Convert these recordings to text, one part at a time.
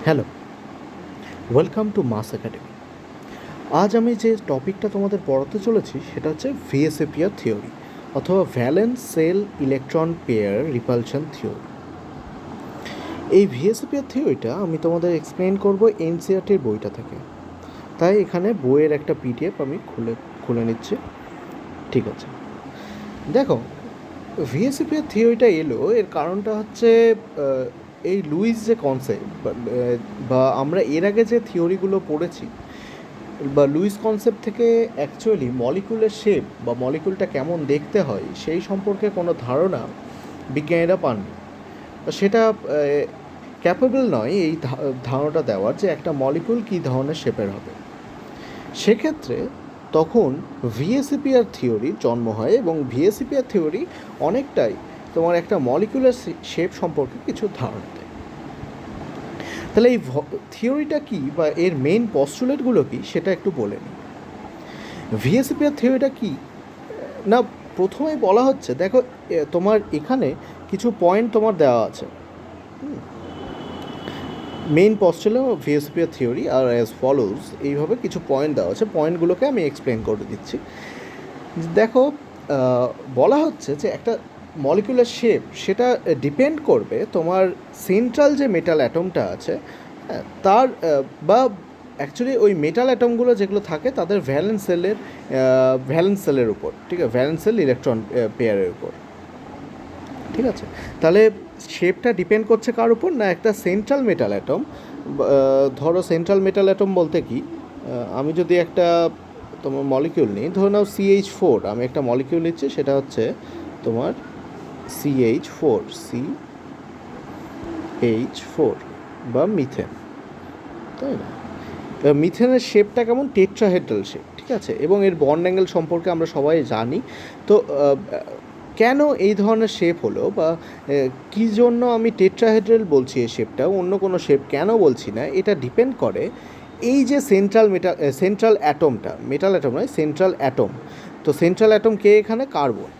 Hello, welcome to mass academy. আজ আমি যে টপিকটা তোমাদের পড়াতে চলেছি সেটা হচ্ছে ভিএসএপিআর থিওরি অথবা valence shell electron pair repulsion theory. এই ভিএসএপিআর থিওরিটা আমি তোমাদের এক্সপ্লেন করব এনসিইআরটির বইটা থেকে। তাই এখানে বইয়ের একটা পিডিএফ আমি খুলে নিচ্ছি। ঠিক আছে, দেখো, ভিএসএপিআর থিওরিটা এলো এর কারণটা হচ্ছে এই লুইস যে কনসেপ্ট বা আমরা এর আগে যে থিওরিগুলো পড়েছি বা লুইস কনসেপ্ট থেকে অ্যাকচুয়ালি মলিকুলের শেপ বা মলিকুলটা কেমন দেখতে হয় সেই সম্পর্কে কোনো ধারণা বিজ্ঞানীরা পাননি। সেটা ক্যাপেবল নয় এই ধারণাটা দেওয়ার যে একটা মলিকুল কী ধরনের শেপের হবে। সেক্ষেত্রে তখন ভিএসএপিআর থিওরির জন্ম হয় এবং ভিএসএপিআর থিওরি অনেকটাই তোমার একটা মলিকুলার শেপ সম্পর্কে কিছু ধারণা দেয়। তাহলে এই থিওরিটা কী বা এর মেইন পস্টুলেটগুলো কী সেটা একটু বলে নিই। ভিএসএপিআর থিওরিটা কী না, প্রথমেই বলা হচ্ছে, দেখো তোমার এখানে কিছু পয়েন্ট তোমার দেওয়া আছে। Main postulate of VSEPR theory are as follows, এইভাবে কিছু পয়েন্ট দেওয়া আছে। পয়েন্টগুলোকে আমি এক্সপ্লেন করে দিচ্ছি। দেখো, বলা হচ্ছে যে একটা মলিকুলার শেপ সেটা ডিপেন্ড করবে তোমার সেন্ট্রাল যে মেটাল অ্যাটমটা আছে তার বা অ্যাকচুয়ালি ওই মেটাল অ্যাটমগুলো যেগুলো থাকে তাদের ভ্যালেন্স সেলের উপর, ঠিক আছে, ভ্যালেন্স সেল ইলেকট্রন পেয়ারের উপর। ঠিক আছে, তাহলে শেপটা ডিপেন্ড করছে কার উপর না, একটা সেন্ট্রাল মেটাল অ্যাটম। ধরো সেন্ট্রাল মেটাল অ্যাটম বলতে কি, আমি যদি একটা তোমার মলিকিউল নিই, ধরে নাও CH4, আমি একটা মলিকিউল নিচ্ছি, সেটা হচ্ছে তোমার CH4 বা মিথেন, তাই না? মিথেনের শেপটা কেমন, টেট্রাহেড্রাল শেপ, ঠিক আছে, এবং এর বন্ড অ্যাঙ্গেল সম্পর্কে আমরা সবাই জানি। তো কেন এই ধরনের শেপ হলো বা কী জন্য আমি টেট্রাহেড্রাল বলছি এই শেপটা, অন্য কোনো শেপ কেন বলছি না, এটা ডিপেন্ড করে এই যে সেন্ট্রাল অ্যাটমটা, মেটাল অ্যাটম নয়, সেন্ট্রাল অ্যাটম। তো সেন্ট্রাল অ্যাটম কে এখানে, কার্বন।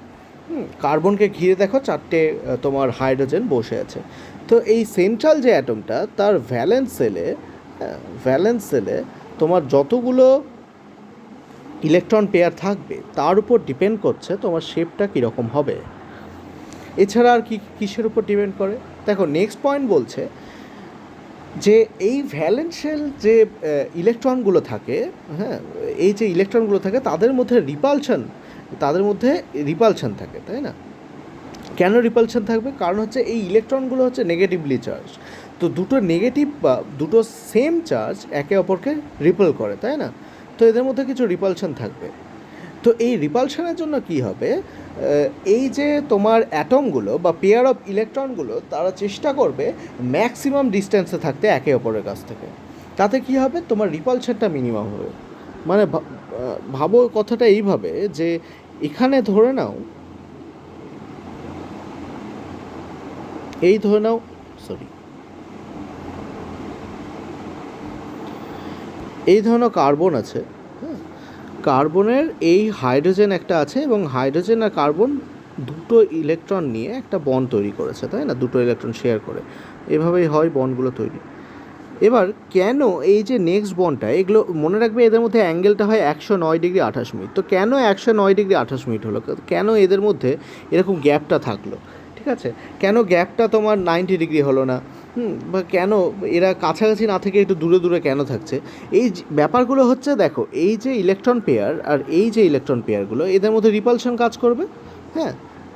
কার্বনকে ঘিরে দেখো চারটে তোমার হাইড্রোজেন বসে আছে। তো এই সেন্ট্রাল যে অ্যাটমটা তার ভ্যালেন্স সেলে তোমার যতগুলো ইলেকট্রন পেয়ার থাকবে তার উপর ডিপেন্ড করছে তোমার শেপটা কীরকম হবে। এছাড়া আর কিসের উপর ডিপেন্ড করে, দেখো নেক্সট পয়েন্ট বলছে যে এই ভ্যালেন্সিয়াল যে ইলেকট্রনগুলো থাকে, হ্যাঁ, এই যে ইলেকট্রনগুলো থাকে তাদের মধ্যে রিপালশন থাকে, তাই না? কেন রিপালশন থাকবে, কারণ হচ্ছে এই ইলেকট্রনগুলো হচ্ছে নেগেটিভলি চার্জ। তো দুটো নেগেটিভ বা দুটো সেম চার্জ একে অপরকে রিপেল করে, তাই না? তো এদের মধ্যে কিছু রিপালশন থাকবে। তো এই রিপালশনের জন্য কি হবে, এই যে তোমার অ্যাটমগুলো বা পেয়ার অফ ইলেকট্রনগুলো তারা চেষ্টা করবে ম্যাক্সিমাম ডিস্টেন্সে থাকতে একে অপরের কাছ থেকে। তাতে কি হবে, তোমার রিপালশনটা মিনিমাম হবে। মানে ভাবো কথাটা এইভাবে যে এখানে ধরে নাও, এই ধরে নাও কার্বন আছে, হ্যাঁ, কার্বনের এই হাইড্রোজেন একটা আছে এবং হাইড্রোজেন আর কার্বন দুটো ইলেকট্রন নিয়ে একটা বন্ড তৈরি করেছে, তাই না? দুটো ইলেকট্রন শেয়ার করে, এভাবেই হয় বন্ডগুলো তৈরি। এবার কেন এই যে নেক্সট বন্ডটা, এগুলো মনে রাখবে এদের মধ্যে অ্যাঙ্গেলটা হয় 109°28'। তো কেন 109°28' হলো, কেন এদের মধ্যে এরকম গ্যাপটা থাকলো, ঠিক আছে? কেন গ্যাপটা তোমার 90° হলো না, বা কেন এরা কাছাকাছি না থেকে একটু দূরে দূরে কেন থাকছে? এই ব্যাপারগুলো হচ্ছে, দেখো, এই যে ইলেকট্রন পেয়ার আর এই যে ইলেকট্রন পেয়ারগুলো এদের মধ্যে রিপালশন কাজ করবে, হ্যাঁ,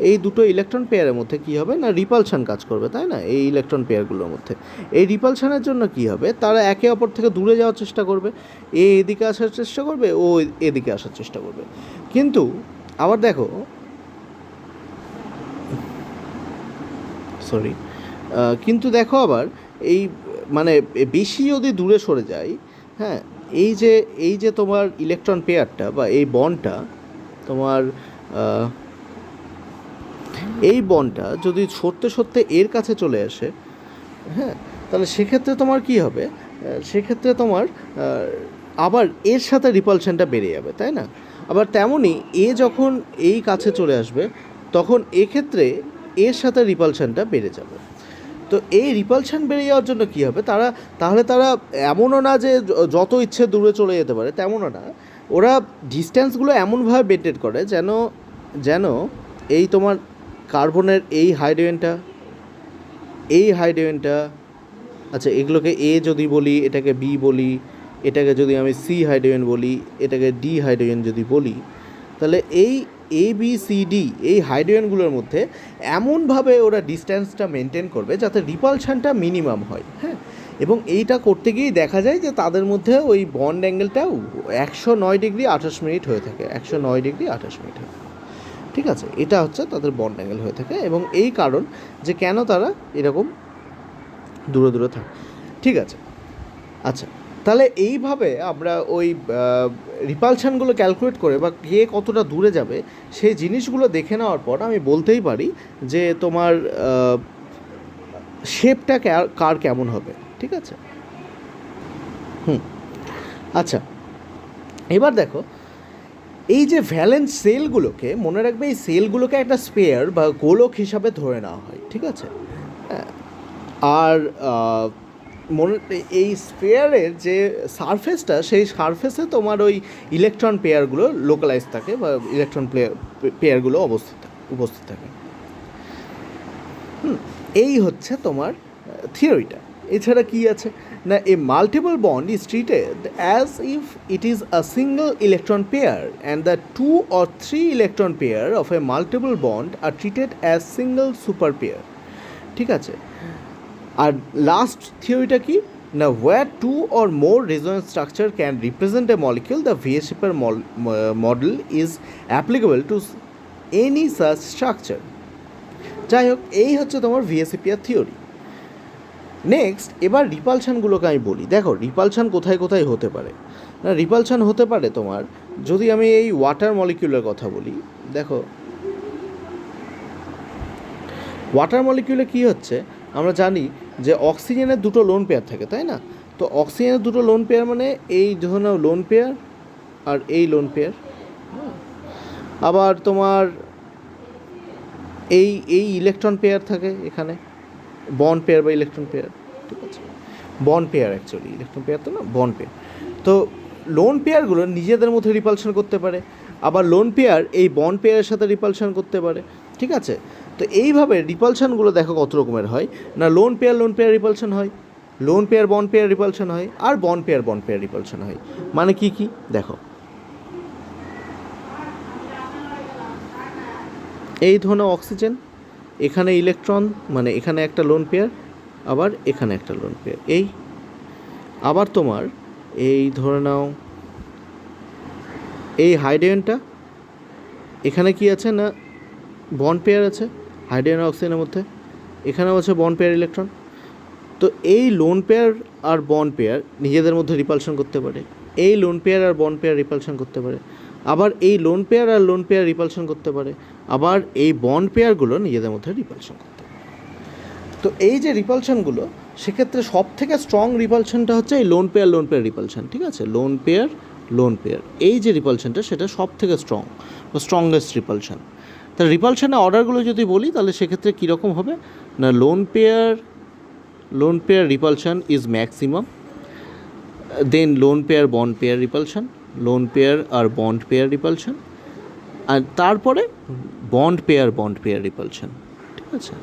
এই দুটো ইলেকট্রন পেয়ারের মধ্যে কী হবে না, রিপালশন কাজ করবে, তাই না? এই ইলেকট্রন পেয়ারগুলোর মধ্যে এই রিপালশনের জন্য কী হবে, তারা একে অপর থেকে দূরে যাওয়ার চেষ্টা করবে। এদিকে আসার চেষ্টা করবে, ও এদিকে আসার চেষ্টা করবে। কিন্তু আবার দেখো, আবার এই মানে বেশি যদি দূরে সরে যায়, হ্যাঁ, এই যে তোমার ইলেকট্রন পেয়ারটা বা এই বন্ডটা তোমার এই বন্ডটা যদি সরতে সরতে এর কাছে চলে আসে, হ্যাঁ, তাহলে সেক্ষেত্রে তোমার কী হবে, সেক্ষেত্রে তোমার আবার এর সাথে রিপালশনটা বেড়ে যাবে, তাই না? আবার তেমনই যখন এই কাছে চলে আসবে তখন এক্ষেত্রে এর সাথে রিপালশনটা বেড়ে যাবে। তো এই রিপালশন বেড়ে যাওয়ার জন্য কী হবে, তারা এমনও না যে যত ইচ্ছে দূরে চলে যেতে পারে, তেমনও না, ওরা ডিস্ট্যান্সগুলো এমনভাবে মেনটেন করে যেন যেন এই তোমার কার্বনের এই হাইড্রোজেনটা, আচ্ছা এগুলোকে এ যদি বলি, এটাকে বি বলি, এটাকে যদি আমি সি হাইড্রোজেন বলি, এটাকে ডি হাইড্রোজেন যদি বলি, তাহলে এই এ বি সি ডি এই হাইড্রোজেনগুলোর মধ্যে এমনভাবে ওরা ডিস্ট্যান্সটা মেনটেন করবে যাতে রিপালশনটা মিনিমাম হয়, হ্যাঁ। এবং এইটা করতে গিয়েই দেখা যায় যে তাদের মধ্যে ওই বন্ড অ্যাঙ্গেলটাও 109°28' হয়ে থাকে, 109°28' হয়, ঠিক আছে। এটা হচ্ছে তাদের বন্ড অ্যাঙ্গেল হয়ে থাকে, এবং এই কারণ যে কেন তারা এরকম দূরে দূরে থাকে, ঠিক আছে। আচ্ছা, তাহলে এইভাবে আমরা ওই রিপালশনগুলো ক্যালকুলেট করে বা কে কতটা দূরে যাবে সেই জিনিসগুলো দেখে নেওয়ার পর আমি বলতেই পারি যে তোমার শেপটা কার কেমন হবে, ঠিক আছে। আচ্ছা, এবার দেখো এই যে ভ্যালেন্স সেলগুলোকে মনে রাখবে, এই সেলগুলোকে একটা স্পেয়ার বা গোলক হিসাবে ধরে নেওয়া হয়, ঠিক আছে। আর এই স্পেয়ারের যে সারফেসটা, সেই সারফেসে তোমার ওই ইলেকট্রন পেয়ারগুলো লোকালাইজ থাকে বা ইলেকট্রন পেয়ারগুলো উপস্থিত থাকে। এই হচ্ছে তোমার থিওরিটা। এছাড়া কি আছে না, a multiple bond is treated as if it is a single electron pair and the 2 or 3 electron pair of a multiple bond are treated as single super pair, ঠিক আছে। আর লাস্ট থিওরিটা কি না, where 2 or more resonance structure can represent a molecule, the VSEPR model is applicable to any such structure. যাই হোক, এই হচ্ছে তোমার ভিএসএপিআর থিওরি। নেক্সট, এবার রিপালশানগুলোকে আমি বলি। দেখো রিপালশান কোথায় কোথায় হতে পারে না, রিপালশান হতে পারে তোমার, যদি আমি এই ওয়াটার মলিকিউলের কথা বলি, দেখো ওয়াটার মলিকিউলে কী হচ্ছে, আমরা জানি যে অক্সিজেনের দুটো লোন পেয়ার থাকে, তাই না। তো অক্সিজেনের দুটো লোন পেয়ার মানে এই ধরনের লোন পেয়ার আর এই লোন পেয়ার, আবার তোমার এই ইলেকট্রন পেয়ার থাকে এখানে, বন্ড পেয়ার বা ইলেকট্রন পেয়ার, ঠিক আছে। Bond pair actually, electron pair তো না, বন্ড পেয়ার। তো লোন পেয়ারগুলো নিজেদের মধ্যে রিপালশন করতে পারে, আবার লোন পেয়ার এই বন্ড পেয়ারের সাথে রিপালশন করতে পারে, ঠিক আছে। তো এইভাবে রিপালশনগুলো দেখো কত রকমের হয় না, লোন পেয়ার রিপালশন হয়, loan pair bond pair repulsion হয়, আর বন্ড পেয়ার রিপালশন হয়। মানে কি কি দেখো, এই ধরনের অক্সিজেন, এখানে ইলেকট্রন, মানে এখানে একটা লোন পেয়ার, আবার এখানে একটা লোন পেয়ার, এই আবার তোমার এই ধরে নাও এই হাইড্রোজেনটা, এখানে কি আছে না বন্ড পেয়ার আছে হাইড্রোজেন আর অক্সিজেনের মধ্যে, এখানেও আছে বন্ড পেয়ার ইলেকট্রন। তো এই লোন পেয়ার আর বন্ড পেয়ার নিজেদের মধ্যে রিপালশন করতে পারে, এই লোন পেয়ার আর বন্ড পেয়ার রিপালশন করতে পারে, আবার এই লোন পেয়ার আর লোন পেয়ার রিপালশন করতে পারে, আবার এই বন্ড পেয়ারগুলো নিজেদের মধ্যে রিপালশন করতে পারে। তো এই যে রিপালশনগুলো, সেক্ষেত্রে সব থেকে স্ট্রং রিপালশনটা হচ্ছে এই লোন পেয়ার রিপালশন, ঠিক আছে। লোন পেয়ার এই যে রিপালশনটা, সেটা সব থেকে স্ট্রং বা স্ট্রংগেস্ট রিপালশন। তা রিপালশনের অর্ডারগুলো যদি বলি, তাহলে সেক্ষেত্রে কীরকম হবে না, lone pair repulsion is maximum, then lone pair bond pair repulsion, lone pair আর বন্ড পেয়ার রিপালশন, আর তারপরে বন্ড পেয়ার রিপালশন, ঠিক আছে।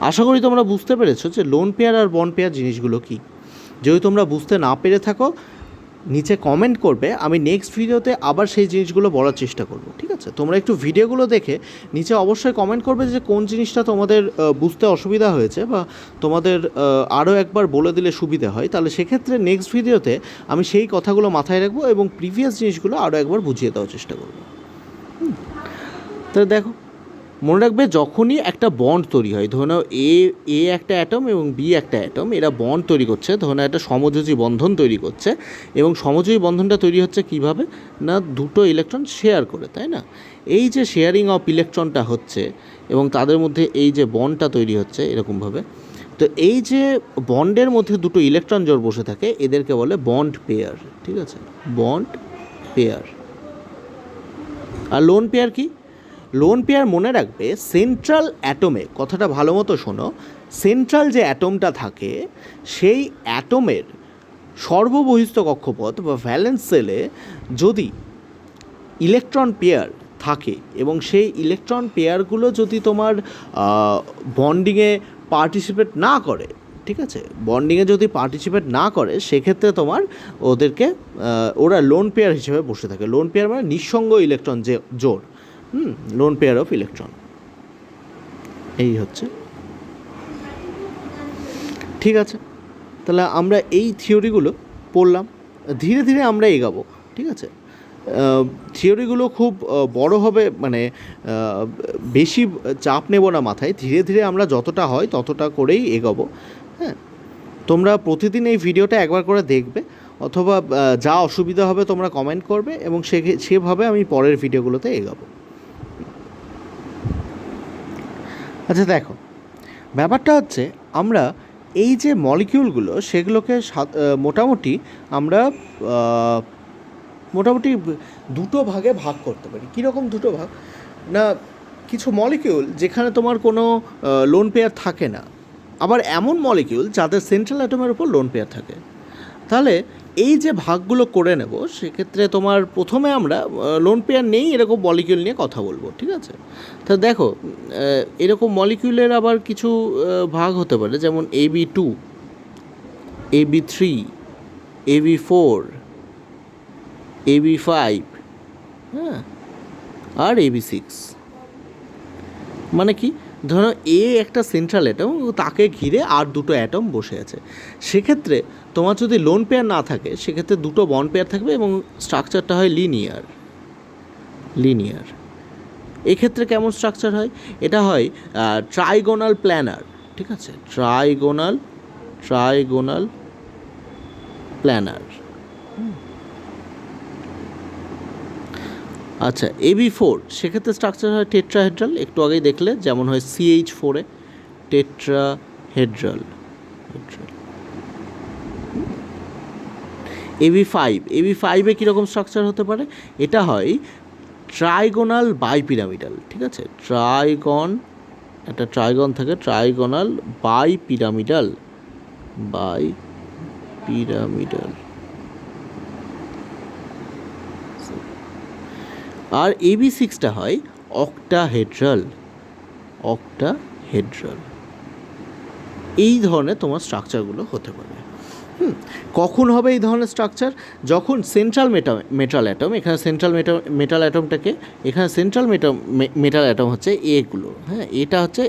আশা করি তোমরা বুঝতে পেরেছো যে লোন পেয়ার আর বন্ড পেয়ার জিনিসগুলো কী। যদি তোমরা বুঝতে না পেরে থাকো, নিচে কমেন্ট করবে, আমি নেক্সট ভিডিওতে আবার সেই জিনিসগুলো বলার চেষ্টা করব, ঠিক আছে। তোমরা একটু ভিডিওগুলো দেখে নিচে অবশ্যই কমেন্ট করবে যে কোন জিনিসটা তোমাদের বুঝতে অসুবিধা হয়েছে, বা তোমাদের আরও একবার বলে দিলে সুবিধা হয়, তাহলে সেক্ষেত্রে নেক্সট ভিডিওতে আমি সেই কথাগুলো মাথায় রাখবো এবং প্রিভিয়াস জিনিসগুলো আরও একবার বুঝিয়ে দেওয়ার চেষ্টা করবো। তাহলে দেখো, মনে রাখবে যখনই একটা বন্ড তৈরি হয়, ধরে নাও এ একটা অ্যাটম এবং বি একটা অ্যাটম, এরা বন্ড তৈরি করছে, ধরে নাও একটা সমযোজী বন্ধন তৈরি করছে, এবং সমযোজী বন্ধনটা তৈরি হচ্ছে কিভাবে না, দুটো ইলেকট্রন শেয়ার করে, তাই না। এই যে শেয়ারিং অফ ইলেকট্রনটা হচ্ছে এবং তাদের মধ্যে এই যে বন্ডটা তৈরি হচ্ছে এরকমভাবে, তো এই যে বন্ডের মধ্যে দুটো ইলেকট্রন জোড় বসে থাকে, এদেরকে বলে বন্ড পেয়ার, ঠিক আছে, বন্ড পেয়ার। আর লোন পেয়ার কি, লোন পেয়ার মনে রাখবে সেন্ট্রাল অ্যাটমে, কথাটা ভালো মতো শোনো, সেন্ট্রাল যে অ্যাটমটা থাকে সেই অ্যাটমের সর্ববহিস্থ কক্ষপথ বা ভ্যালেন্স সেলে যদি ইলেকট্রন পেয়ার থাকে এবং সেই ইলেকট্রন পেয়ারগুলো যদি তোমার বন্ডিংয়ে পার্টিসিপেট না করে, ঠিক আছে, বন্ডিংয়ে যদি পার্টিসিপেট না করে সেক্ষেত্রে তোমার ওদেরকে ওরা লোন পেয়ার হিসেবে বসে থাকে। লোন পেয়ার মানে নিঃসঙ্গ ইলেকট্রন যে জোড়, লোন পেয়ার অফ ইলেকট্রন। এই হচ্ছে, ঠিক আছে। তাহলে আমরা এই থিওরিগুলো পড়লাম, ধীরে ধীরে আমরা এগাবো, ঠিক আছে। থিওরিগুলো খুব বড় হবে, মানে বেশি চাপ নেব না মাথায়, ধীরে ধীরে আমরা যতটা হয় ততটা করেই এগোবো। হ্যাঁ, তোমরা প্রতিদিন এই ভিডিওটা একবার করে দেখবে, অথবা যা অসুবিধা হবে তোমরা কমেন্ট করবে এবং সেভাবে আমি পরের ভিডিওগুলোতে এগোবো। আচ্ছা দেখো, ব্যাপারটা হচ্ছে আমরা এই যে মলিকিউলগুলো সেগুলোকে মোটামুটি আমরা দুটো ভাগে ভাগ করতে পারি। কীরকম দুটো ভাগ? না, কিছু মলিকিউল যেখানে তোমার কোনো লোন পেয়ার থাকে না, আবার এমন মলিকিউল যাদের সেন্ট্রাল অ্যাটমের উপর লোন পেয়ার থাকে। তাহলে এই যে ভাগগুলো করে নেব, সেক্ষেত্রে তোমার প্রথমে আমরা লোন পেয়ার নেই এরকম মলিকিউল নিয়ে কথা বলবো, ঠিক আছে। তা দেখো, এরকম মলিকিউলের আবার কিছু ভাগ হতে পারে, যেমন AB2, AB3, AB4, AB5, হ্যাঁ, আর AB6। মানে কি, ধরো এ একটা সেন্ট্রাল অ্যাটম, তাকে ঘিরে আর দুটো অ্যাটম বসে আছে। সেক্ষেত্রে তোমার যদি লোন পেয়ার না থাকে সেক্ষেত্রে দুটো বন্ড পেয়ার থাকবে এবং স্ট্রাকচারটা হয় লিনিয়ার। এক্ষেত্রে কেমন স্ট্রাকচার হয়? এটা হয় ট্রাইগোনাল প্ল্যানার, ঠিক আছে, ট্রাইগোনাল প্ল্যানার। আচ্ছা, AB4 সেক্ষেত্রে স্ট্রাকচার হয় টেট্রাহেড্রাল, একটু আগেই দেখলে যেমন হয় CH4-এ টেট্রাহেড্রাল। AB5-এ কীরকম স্ট্রাকচার হতে পারে? এটা হয় ট্রাইগোনাল বাইপিরামিডাল, ঠিক আছে, একটা ট্রাইগন থাকে, ট্রাইগোনাল বাইপিরামিডাল। আর AB6টা হয় অক্টাহেড্রাল। এই ধরনের তোমার স্ট্রাকচারগুলো হতে পারে। কখন হবে এই ধরনের স্ট্রাকচার? যখন সেন্ট্রাল মেটাল অ্যাটম, এখানে সেন্ট্রাল মেটাল অ্যাটমটাকে, এখানে সেন্ট্রাল মেটাল অ্যাটম হচ্ছে এগুলো, হ্যাঁ, এটা হচ্ছে,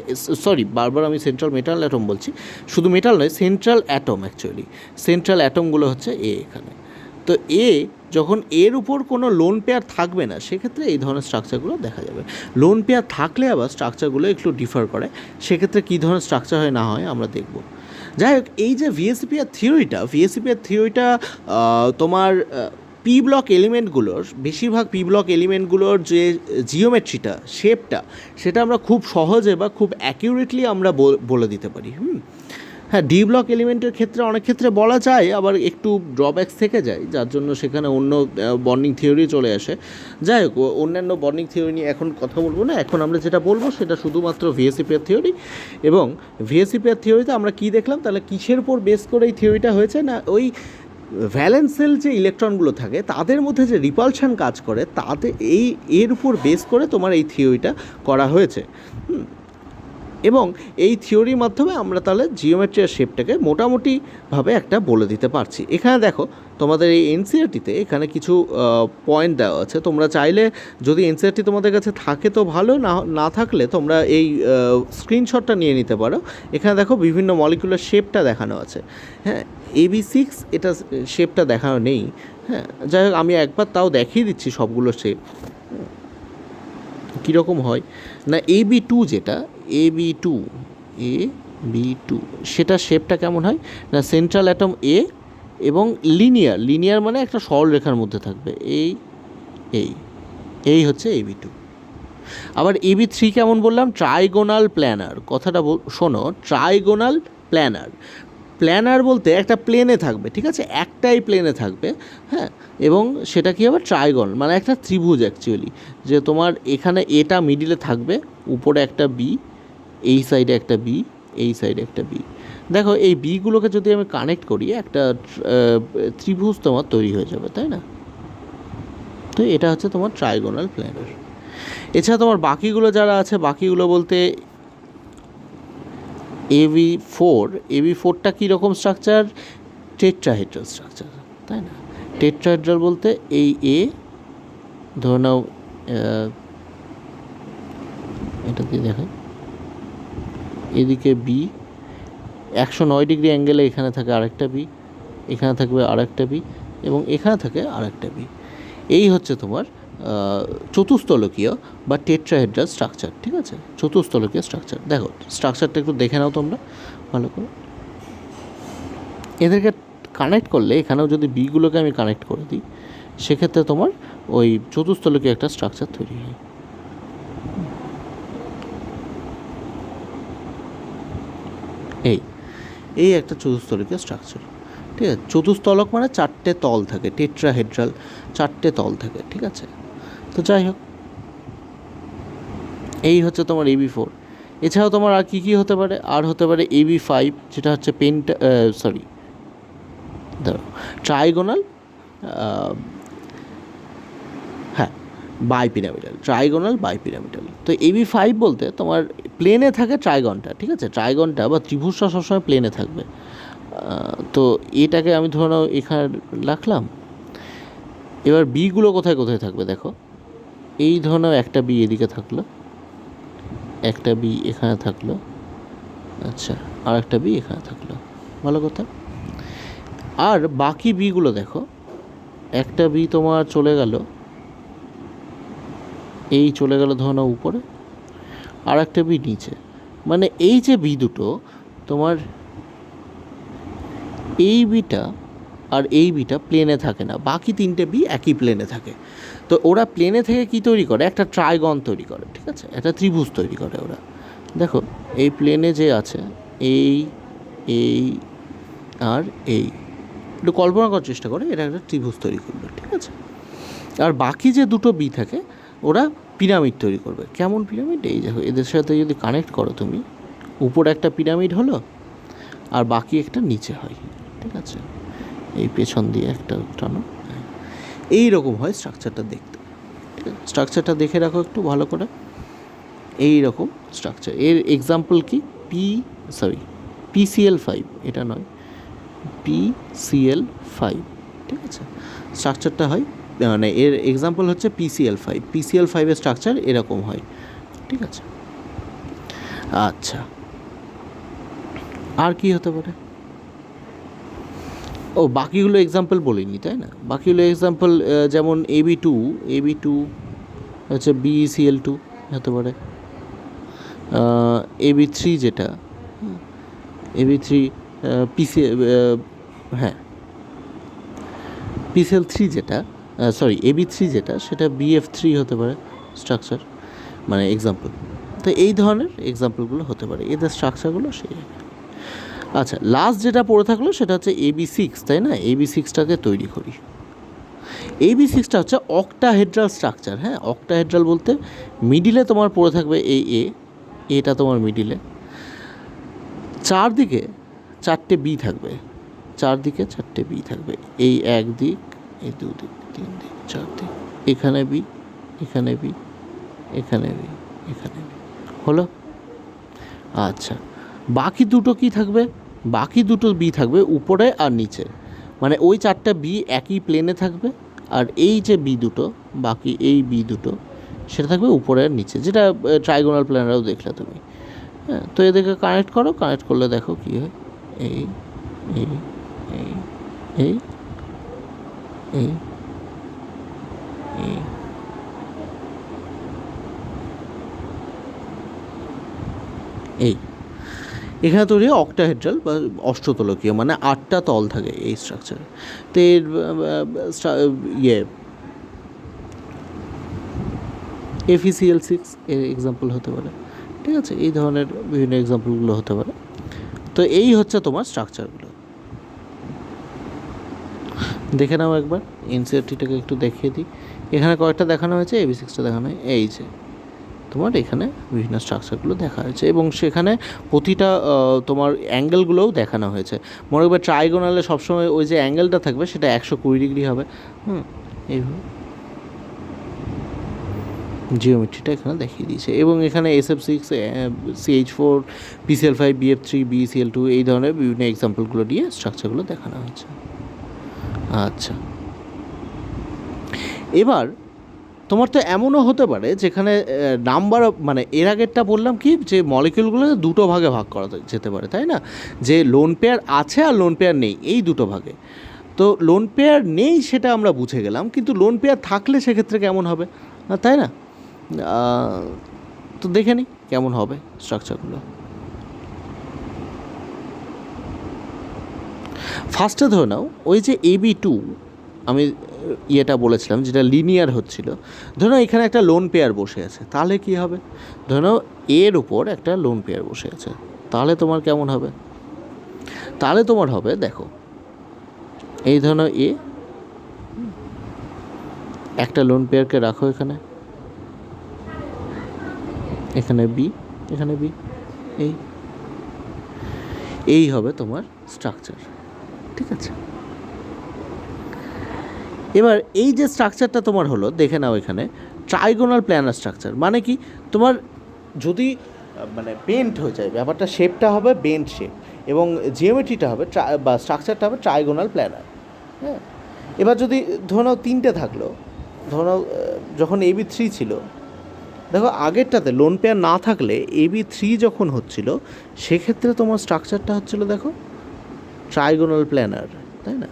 সরি বারবার আমি সেন্ট্রাল মেটাল অ্যাটম বলছি, শুধু মেটাল নয়, সেন্ট্রাল অ্যাটম, অ্যাকচুয়ালি সেন্ট্রাল অ্যাটমগুলো হচ্ছে এখানে। তো যখন এর উপর কোনো লোন পেয়ার থাকবে না সেক্ষেত্রে এই ধরনের স্ট্রাকচারগুলো দেখা যাবে। লোন পেয়ার থাকলে আবার স্ট্রাকচারগুলো একটু ডিফার করে, সেক্ষেত্রে কী ধরনের স্ট্রাকচার হয় না হয় আমরা দেখব। যাই হোক, এই যে ভিএসিপিআর থিওরিটা তোমার পি ব্লক এলিমেন্টগুলোর, বেশিরভাগ পি ব্লক এলিমেন্টগুলোর যে জিওমেট্রিটা, শেপটা, সেটা আমরা খুব সহজে বা খুব অ্যাকিউরেটলি আমরা বলে দিতে পারি। হ্যাঁ, ডি ব্লক এলিমেন্টের ক্ষেত্রে অনেক ক্ষেত্রে বলা যায়, আবার একটু ড্রব্যাকস থেকে যায়, যার জন্য সেখানে অন্য বন্ডিং থিওরি চলে আসে। যাই হোক, অন্যান্য বন্ডিং থিওরি নিয়ে এখন কথা বলবো না। এখন আমরা যেটা বলবো সেটা শুধুমাত্র ভিএসিপিআর থিওরি। এবং ভিএসিপিআর থিওরিতে আমরা কী দেখলাম, তাহলে কিসের উপর বেস করে এই থিওরিটা হয়েছে? না, ওই ভ্যালেন্স সেল যে ইলেকট্রনগুলো থাকে তাদের মধ্যে যে রিপালশন কাজ করে, তাতে এর উপর বেস করে তোমার এই থিওরিটা করা হয়েছে। এবং এই থিওরির মাধ্যমে আমরা তাহলে জিওমেট্রি আর শেপটাকে মোটামুটিভাবে একটা বলে দিতে পারছি। এখানে দেখো, তোমাদের এই এনসিইআরটিতে এখানে কিছু পয়েন্ট দেওয়া আছে। তোমরা চাইলে, যদি এনসিইআরটি তোমাদের কাছে থাকে তো ভালো, না থাকলে তোমরা এই স্ক্রিনশটটা নিয়ে নিতে পারো। এখানে দেখো বিভিন্ন মলিকুলার শেপটা দেখানো আছে। হ্যাঁ, AB6 এটা শেপটা দেখানো নেই। হ্যাঁ, যাই হোক, আমি একবার তাও দেখিয়ে দিচ্ছি সবগুলো শেপ কীরকম হয়। না, AB2 যেটা AB2 সেটা শেপটা কেমন হয়? না, সেন্ট্রাল অ্যাটম এ এবং লিনিয়ার মানে একটা সরল রেখার মধ্যে থাকবে, এই হচ্ছে AB2। আবার AB3 কেমন বললাম? Trigonal planar. কথাটা শোনো, ট্রাইগোনাল প্ল্যানার বলতে একটা প্লেনে থাকবে, ঠিক আছে, একটাই প্লেনে থাকবে। হ্যাঁ, এবং সেটা কী হবে? ট্রাইগন মানে একটা ত্রিভুজ অ্যাকচুয়ালি, যে তোমার এখানে এটা মিডিলে থাকবে, উপরে একটা বি, এই সাইডে একটা বি, এই সাইডে একটা বি। দেখো এই বিগুলোকে যদি আমি কানেক্ট করি একটা ত্রিভুজ তোমার তৈরি হয়ে যাবে, তাই না? তো এটা হচ্ছে তোমার ট্রাইগোনাল প্ল্যানার। এছাড়া তোমার বাকিগুলো যারা আছে, বাকিগুলো বলতে AB4টা কীরকম স্ট্রাকচার? টেট্রাহেড্রাল স্ট্রাকচার, তাই না? টেট্রাহেড্রাল বলতে এই এ ধরে নাও, এটা দিয়ে দেখায়, এদিকে বি 109 ডিগ্রি অ্যাঙ্গেলে এখানে থাকে আরেকটা বি, এখানে থাকবে আরেকটা বি, এবং এখানে থাকে আরেকটা বি। এই হচ্ছে তোমার চতুস্তলকীয় বা টেট্রাহেড্রাল স্ট্রাকচার, ঠিক আছে? চতুস্তলকীয় স্ট্রাকচার। দেখো স্ট্রাকচারটা একটু দেখে নাও তোমরা ভালো করে। এদেরকে কানেক্ট করলে, এখানেও যদি বিগুলোকে আমি কানেক্ট করে দিই, সেক্ষেত্রে তোমার ওই চতুস্তলকীয় একটা স্ট্রাকচার তৈরি হয়। এই একটা চতুস্তলকীয় স্ট্রাকচার, ঠিক আছে? চতুস্তলক মানে 4টে তল থাকে, টেট্রাহেড্রাল 4টে তল থাকে, ঠিক আছে? তো যাই হোক, এই হচ্ছে তোমার AB4। এছাড়াও তোমার আর কী কী হতে পারে? আর হতে পারে AB5, যেটা হচ্ছে ট্রাইগোনাল, হ্যাঁ, বাইপিরামিডাল, ট্রাইগোনাল বাইপিরামিডাল। তো AB5 বলতে তোমার প্লেনে থাকে ট্রাইগনটা, ঠিক আছে? ট্রাইগনটা বা ত্রিভুজটা সবসময় প্লেনে থাকবে। তো এটাকে আমি ধরে নাও এখানে রাখলাম। এবার বিগুলো কোথায় কোথায় থাকবে দেখো, এই ধরনের একটা বি এদিকে থাকলো, একটা বি এখানে থাকলো, আচ্ছা, আর একটা বি এখানে থাকলো, ভালো কথা। আর বাকি বিগুলো দেখো, একটা বি তোমার চলে গেল, এই চলে গেল ধরে নাও উপরে, আর একটা বি নিচে। মানে এই যে বি দুটো তোমার, এই বিটা আর এই বিটা প্লেনে থাকে না, বাকি 3টে বি একই প্লেনে থাকে। তো ওরা প্লেনে থেকে কি তৈরি করে? একটা ট্রাইগন তৈরি করে, ঠিক আছে? একটা ত্রিভুজ তৈরি করে ওরা। দেখো এই প্লেনে যে আছে, এই এই আর এই, একটু কল্পনা করার চেষ্টা করে, এটা একটা ত্রিভুজ তৈরি করবে, ঠিক আছে? আর বাকি যে দুটো বি থাকে, ওরা পিরামিড তৈরি করবে। কেমন পিরামিড? এই দেখো, এদের সাথে যদি কানেক্ট করো তুমি, উপরে একটা পিরামিড হলো, আর বাকি একটা নিচে হয়, ঠিক আছে? এই পেছন দিয়ে একটা টানো, এই রকম হয় স্ট্রাকচারটা দেখতে, ঠিক আছে? স্ট্রাকচারটা দেখে রাখো একটু ভালো করে। এই রকম স্ট্রাকচার, এর এক্সাম্পল কি? PCl5, এটা নয়, PCl5, ঠিক আছে? স্ট্রাকচারটা হয়, মানে এর এক্সাম্পল হচ্ছে PCl5 এর স্ট্রাকচার এরকম হয়, ঠিক আছে? আচ্ছা, আর কি হতে পারে? ও, বাকিগুলো এক্সাম্পল বলিনি, তাই না? বাকিগুলো এক্সাম্পল যেমন AB2 হচ্ছে BeCl2 হতে পারে। AB3 যেটা, AB3 পিসি, হ্যাঁ, PCl3 যেটা, AB3 যেটা, সেটা BF3 হতে পারে স্ট্রাকচার, মানে এক্সাম্পল। তো এই ধরনের এক্সাম্পলগুলো হতে পারে, এদের স্ট্রাকচারগুলো সেই। আচ্ছা, লাস্ট যেটা পড়ে থাকলো সেটা হচ্ছে AB6, তাই না? AB6টাকে তৈরি করি। AB6টা হচ্ছে অক্টাহেড্রাল স্ট্রাকচার। হ্যাঁ, অক্টাহেড্রাল বলতে মিডিলে তোমার পড়ে থাকবে এই এটা তোমার মিডিলে, চারদিকে 4টে বি থাকবে, চারদিকে 4টে বি থাকবে, এই এক দিক, এই দুদিক, 3 দিক, 4 দিক, এখানে বি, এখানে বি, এখানে বি, এখানে বি, হলো? আচ্ছা, বাকি দুটো কি থাকবে? বাকি দুটো বি থাকবে উপরে আর নিচে, মানে ওই 4টা বি একই প্লেনে থাকবে, আর এই যে বি দুটো, বাকি এই বি দুটো, সেটা থাকবে উপরে আর নিচে, যেটা ট্রাইগোনাল প্ল্যানারও দেখলে তুমি। হ্যাঁ, তো এদেরকে কানেক্ট করো, কানেক্ট করলে দেখো কী হয়, এই এই এই এই এই এই এই এখানে তৈরি হয় অক্টাহেড্রাল বা অষ্টতলকীয়, মানে 8টা তল থাকে এই স্ট্রাকচারে। তো এর FeCl6 এর এক্সাম্পল হতে পারে, ঠিক আছে? এই ধরনের বিভিন্ন এক্সাম্পলগুলো হতে পারে। তো এই হচ্ছে তোমার স্ট্রাকচারগুলো, দেখে নাও একবার। এনসিইআরটিটাকে একটু দেখিয়ে দিই, এখানে কয়েকটা দেখানো হয়েছে, AB6টা দেখানো হয়, এই যে তোমার এখানে বিভিন্ন স্ট্রাকচারগুলো দেখা হয়েছে এবং সেখানে প্রতিটা তোমার অ্যাঙ্গেলগুলোও দেখানো হয়েছে। মনে রাখবে ট্রাইগোনালে সবসময় ওই যে অ্যাঙ্গেলটা থাকবে সেটা 120 ডিগ্রি হবে। এইভাবে জিওমেট্রিটা এখানে দেখিয়ে দিয়েছে এবং এখানে SF6, CH4, PCL5, BF3, BCL2 এই ধরনের বিভিন্ন এক্সাম্পলগুলো দিয়ে স্ট্রাকচারগুলো দেখানো হয়েছে। আচ্ছা, এবার তোমার তো এমনও হতে পারে যেখানে নাম্বার মানে এর আগেরটা বললাম কি যে মলিকিউলগুলো দুটো ভাগে ভাগ করা যেতে পারে, তাই না? যে লোন পেয়ার আছে আর লোন পেয়ার নেই, এই দুটো ভাগে। তো লোন পেয়ার নেই সেটা আমরা বুঝে গেলাম, কিন্তু লোন পেয়ার থাকলে সেক্ষেত্রে কেমন হবে, তাই না? তো দেখে নিই কেমন হবে স্ট্রাকচারগুলো। ফার্স্টে ধরে নাও ওই যে AB2 আমি ইয়েটা বলেছিলাম যেটা লিনিয়ার হচ্ছিল, ধরো এখানে একটা লোন পেয়ার বসে আছে, তাহলে কি হবে? ধরো এর উপর একটা লোন পেয়ার বসে আছে, তাহলে তোমার কেমন হবে? তাহলে তোমার হবে, দেখো এই ধরো এ, একটা লোন পেয়ারকে রাখো এখানে, এখানে বি, এখানে বি, এই হবে তোমার স্ট্রাকচার, ঠিক আছে? এবার এই যে স্ট্রাকচারটা তোমার হলো, দেখে নাও এখানে ট্রাইগোনাল প্ল্যানার স্ট্রাকচার মানে কি, তোমার যদি মানে বেন্ট হয়ে যায় ব্যাপারটা, শেপটা হবে বেন্ট শেপ এবং জিওমেট্রিটা হবে বা স্ট্রাকচারটা হবে ট্রাইগোনাল প্ল্যানার। হ্যাঁ, এবার যদি ধরো নাও তিনটে থাকলো, ধরো নাও যখন AB3 ছিল, দেখো আগেরটাতে লোন পেয়ার না থাকলে AB3 যখন হচ্ছিল সেক্ষেত্রে তোমার স্ট্রাকচারটা হচ্ছিল দেখো ট্রাইগোনাল প্ল্যানার, তাই না?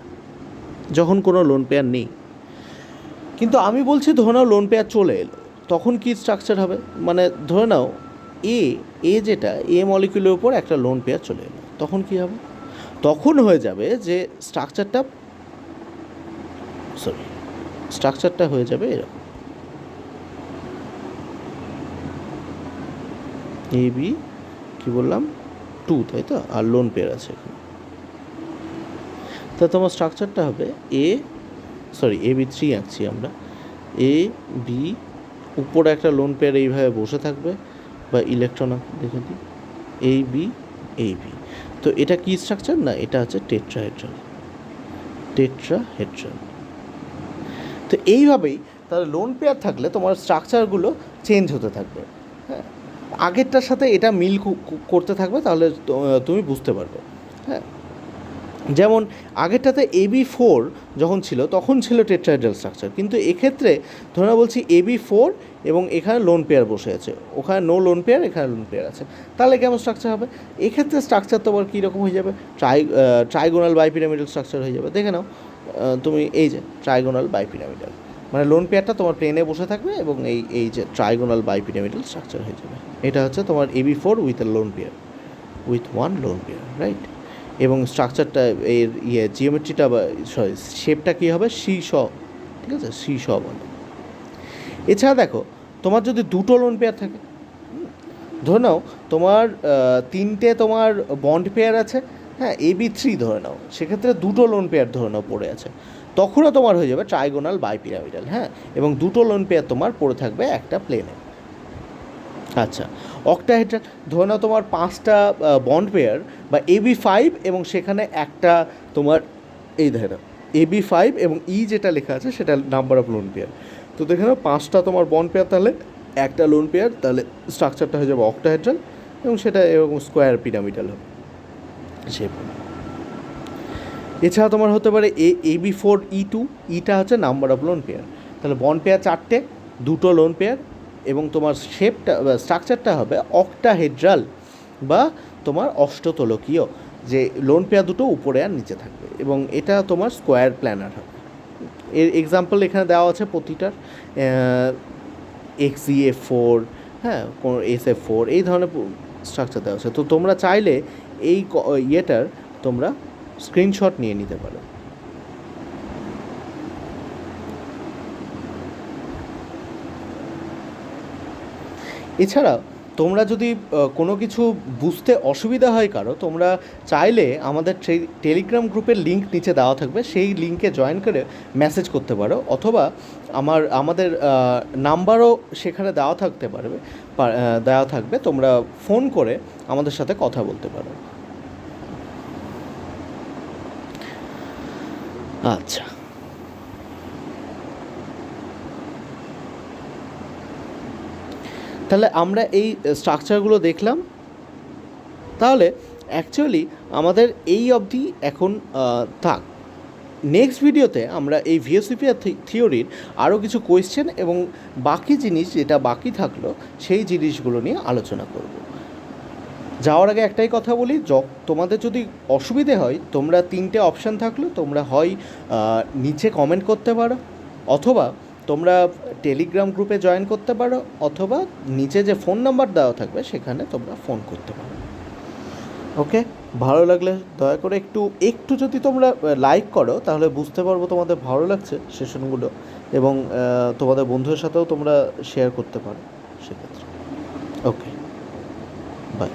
যখন কোনো লোন পেয়ার নেই। কিন্তু আমি বলছি ধরে নাও লোন পেয়ার চলে এলো, তখন কি স্ট্রাকচার হবে? মানে ধরে নাও যেটা মলিকিউলের উপর একটা লোন পেয়ার চলে এলো, তখন কি হবে? তখন হয়ে যাবে যে স্ট্রাকচারটা হয়ে যাবে এরকম, AB কি বললাম 2, তাই তো, আর লোন পেয়ার আছে এখানে, তা তোমার স্ট্রাকচারটা হবে AB3 আঁকছি আমরা, AB উপরে একটা লোন পেয়ার এইভাবে বসে থাকবে, বা ইলেকট্রন দেখে দিই AB। তো এটা কি স্ট্রাকচার না, এটা হচ্ছে টেট্রাহেড্রাল। তো এইভাবেই তাহলে লোন পেয়ার থাকলে তোমার স্ট্রাকচারগুলো চেঞ্জ হতে থাকবে। হ্যাঁ, আগেরটার সাথে এটা মিল করতে থাকবে, তাহলে তুমি বুঝতে পারবে। হ্যাঁ, যেমন আগেরটাতে AB4 যখন ছিল তখন ছিল টেট্রাহেড্রাল স্ট্রাকচার, কিন্তু এক্ষেত্রে ধরে বলছি AB4 এবং এখানে লোন পেয়ার বসে আছে, ওখানে নো লোন পেয়ার, এখানে লোন পেয়ার আছে, তাহলে কেমন স্ট্রাকচার হবে? এক্ষেত্রে স্ট্রাকচার তোমার কীরকম হয়ে যাবে? ট্রাইগোনাল বাইপিরামিডাল স্ট্রাকচার হয়ে যাবে। দেখে নাও তুমি এই যে ট্রাইগোনাল বাইপিরামিডাল, মানে লোন পেয়ারটা তোমার প্লেনে বসে থাকবে এবং এই যে ট্রাইগোনাল বাইপিরামিডাল স্ট্রাকচার হয়ে যাবে। এটা হচ্ছে তোমার AB4 with a lone pair, with one lone pair, right? এবং স্ট্রাকচারটা এর জিওমেট্রিটা বা শেপটা কী হবে? শীর্ষ, ঠিক আছে, শীর্ষ বলে। এছাড়া দেখো তোমার যদি দুটো লোন পেয়ার থাকে, ধরে নাও তোমার তিনটে তোমার বন্ড পেয়ার আছে, হ্যাঁ, AB3 ধরে নাও, সেক্ষেত্রে দুটো লোন পেয়ার ধরে নাও পড়ে আছে, তখনও তোমার হয়ে যাবে ট্রাইগোনাল বাইপিরামিডাল। হ্যাঁ, এবং দুটো লোন পেয়ার তোমার পড়ে থাকবে একটা প্লেনে। আচ্ছা, অক্টাহেড্রাল ধরে নাও তোমার 5টা বন্ড পেয়ার বা AB5 এবং সেখানে একটা তোমার এই দেখে নাও AB5 এবং যেটা লেখা আছে সেটা নাম্বার অফ লোন পেয়ার। তো দেখে নাও 5টা তোমার বন্ড পেয়ার, তাহলে একটা লোন পেয়ার, তাহলে স্ট্রাকচারটা হয়ে যাবে অক্টাহেড্রাল এবং সেটা এরকম স্কোয়ার পিরামিডাল হবে শেপ। এছাড়া তোমার হতে পারে AB4E2, ইটা হচ্ছে নাম্বার অফ লোন পেয়ার, তাহলে বন্ড পেয়ার 4টে, দুটো লোন পেয়ার এবং তোমার শেপটা স্ট্রাকচারটা হবে অক্টাহেড্রাল বা তোমার অষ্টতলকীয়, যে লোন পেয়ার দুটো উপরে আর নিচে থাকবে এবং এটা তোমার স্কোয়ার প্ল্যানার হবে। এর এক্সাম্পল এখানে দেওয়া আছে প্রতিটার, XeF4, হ্যাঁ, কোনো SF4, এই ধরনের স্ট্রাকচার দেওয়া আছে। তো তোমরা চাইলে এই ইয়েটার তোমরা স্ক্রিনশট নিয়ে নিতে পারো। এছাড়া তোমরা যদি কোনো কিছু বুঝতে অসুবিধা হয় কারো, তোমরা চাইলে আমাদের টেলিগ্রাম গ্রুপের লিঙ্ক নিচে দেওয়া থাকবে, সেই লিঙ্কে জয়েন করে মেসেজ করতে পারো, অথবা আমাদের নাম্বারও সেখানে দেওয়া থাকতে পারবে, দেওয়া থাকবে, তোমরা ফোন করে আমাদের সাথে কথা বলতে পারো। আচ্ছা, তাহলে আমরা এই স্ট্রাকচারগুলো দেখলাম। তাহলে অ্যাকচুয়ালি আমাদের এই অবধি এখন থাক। নেক্সট ভিডিওতে আমরা এই ভিএসএপিআর থিওরির আরও কিছু কোয়েশ্চেন এবং বাকি জিনিস যেটা বাকি থাকলো সেই জিনিসগুলো নিয়ে আলোচনা করব। যাওয়ার আগে একটাই কথা বলি, তোমাদের যদি অসুবিধে হয়, তোমরা 3টে অপশান থাকলো, তোমরা হয় নিচে কমেন্ট করতে পারো, অথবা তোমরা টেলিগ্রাম গ্রুপে জয়েন করতে পারো, অথবা নিচে যে ফোন নাম্বার দেওয়া থাকবে সেখানে তোমরা ফোন করতে পারো। ওকে, ভালো লাগলে দয়া করে একটু যদি তোমরা লাইক করো, তাহলে বুঝতে পারবো তোমাদের ভালো লাগছে সেশনগুলো, এবং তোমাদের বন্ধুদের সাথেও তোমরা শেয়ার করতে পারো সেক্ষেত্রে। ওকে, বাই।